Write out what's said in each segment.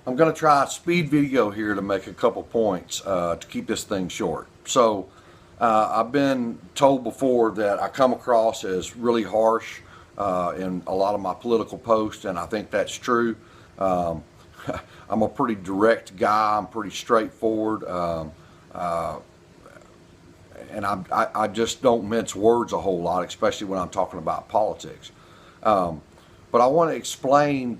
I'm going to try a speed video here to make a couple points to keep this thing short. So I've been told before that I come across as really harsh in a lot of my political posts, and I think that's true. I'm a pretty direct guy. I'm pretty straightforward. And I just don't mince words a whole lot, especially when I'm talking about politics. But I want to explain,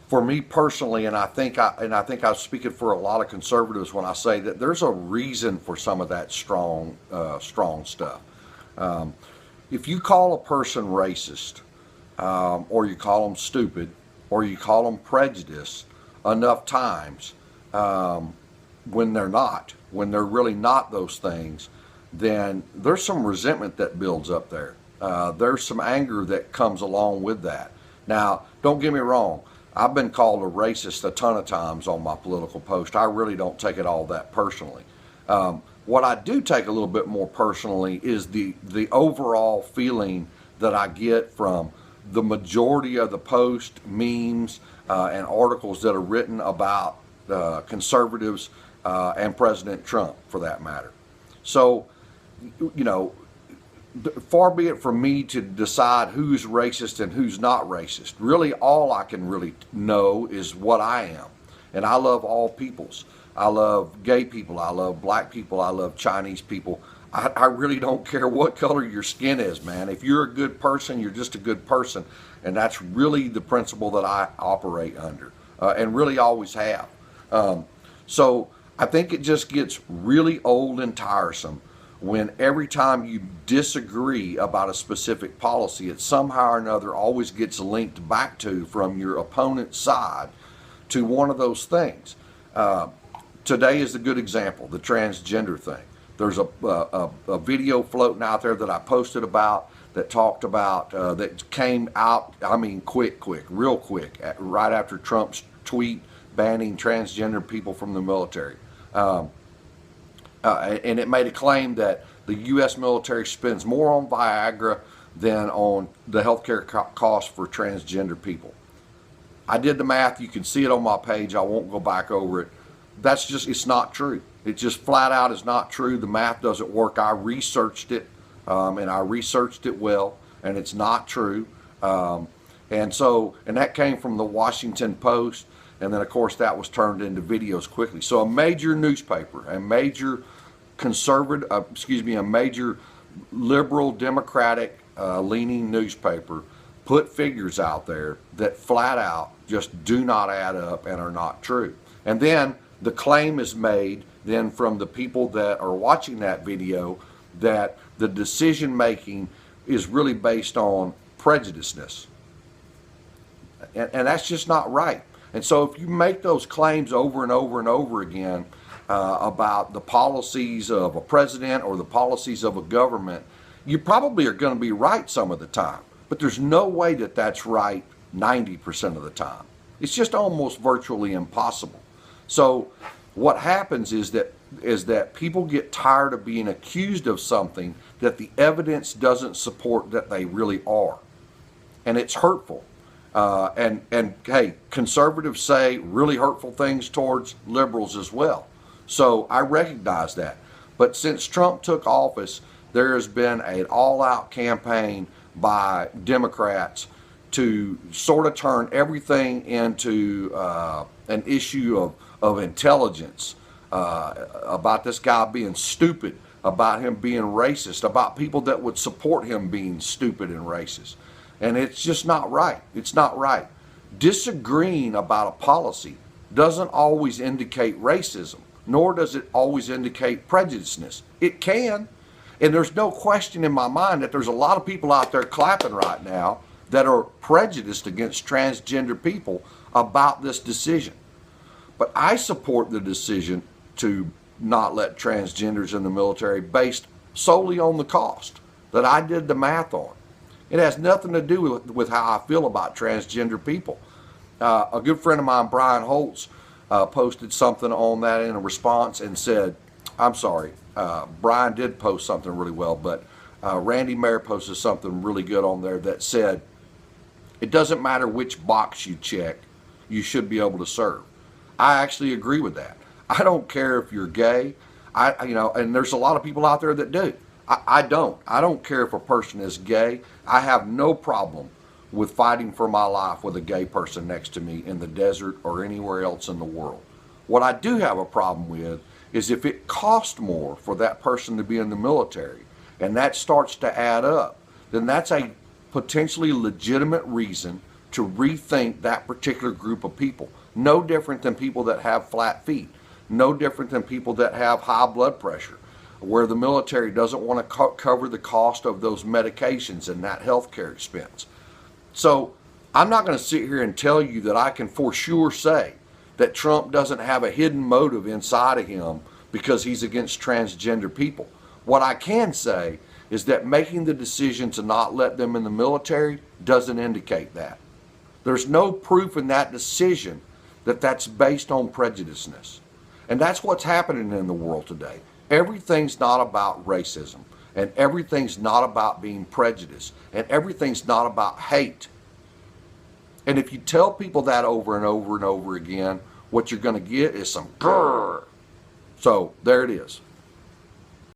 for me personally, and I think I'm speaking for a lot of conservatives when I say that there's a reason for some of that strong stuff. If you call a person racist, or you call them stupid, or you call them prejudiced enough times, when they're really not those things, then there's some resentment that builds up there. There's some anger that comes along with that. Now, don't get me wrong. I've been called a racist a ton of times on my political post. I really don't take it all that personally. What I do take a little bit more personally is the overall feeling that I get from the majority of the post, memes, and articles that are written about conservatives and President Trump, for that matter. So, you know, far be it from me to decide who's racist and who's not racist. Really, all I can really know is what I am. And I love all peoples. I love gay people. I love black people. I love Chinese people. I really don't care what color your skin is, man. If you're a good person, you're just a good person. And that's really the principle that I operate under, and really always have. So I think it just gets really old and tiresome when every time you disagree about a specific policy, it somehow or another always gets linked back to, from your opponent's side, to one of those things. Today is a good example, the transgender thing. There's a video floating out there that I posted about, that talked about, that came out, I mean, real quick, right after Trump's tweet banning transgender people from the military. And it made a claim that the U.S. military spends more on Viagra than on the healthcare costs for transgender people. I did the math. You can see it on my page. I won't go back over it. That's just, it's not true. It just flat out is not true. The math doesn't work. I researched it, and I researched it well, and it's not true. And that came from the Washington Post. And then, of course, that was turned into videos quickly. So a major newspaper, a major conservative, a major liberal Democratic leaning newspaper put figures out there that flat out just do not add up and are not true. And then the claim is made then from the people that are watching that video that the decision making is really based on prejudiceness. And that's just not right. And so if you make those claims over and over and over again about the policies of a president or the policies of a government, you probably are going to be right some of the time. But there's no way that that's right 90% of the time. It's just almost virtually impossible. So what happens is that people get tired of being accused of something that the evidence doesn't support that they really are. And it's hurtful. And hey, conservatives say really hurtful things towards liberals as well. So I recognize that. But since Trump took office, there has been an all-out campaign by Democrats to sort of turn everything into an issue of intelligence, about this guy being stupid, about him being racist, about people that would support him being stupid and racist. And it's just not right. It's not right. Disagreeing about a policy doesn't always indicate racism, nor does it always indicate prejudiceness. It can. And there's no question in my mind that there's a lot of people out there clapping right now that are prejudiced against transgender people about this decision. But I support the decision to not let transgenders in the military based solely on the cost that I did the math on. It has nothing to do with how I feel about transgender people. A good friend of mine, Brian Holtz, posted something on that in a response and said, I'm sorry, Brian did post something really well, but Randy Mayer posted something really good on there that said, it doesn't matter which box you check, you should be able to serve. I actually agree with that. I don't care if you're gay. And there's a lot of people out there that do. I don't. I don't care if a person is gay. I have no problem with fighting for my life with a gay person next to me in the desert or anywhere else in the world. What I do have a problem with is if it costs more for that person to be in the military, and that starts to add up, then that's a potentially legitimate reason to rethink that particular group of people. No different than people that have flat feet. No different than people that have high blood pressure, where the military doesn't want to cover the cost of those medications and that health care expense. So I'm not going to sit here and tell you that I can for sure say that Trump doesn't have a hidden motive inside of him because he's against transgender people. What I can say is that making the decision to not let them in the military doesn't indicate that. There's no proof in that decision that that's based on prejudiceness. And that's what's happening in the world today. Everything's not about racism, and everything's not about being prejudiced, and everything's not about hate. And if you tell people that over and over and over again, what you're going to get is some grrr. So there it is.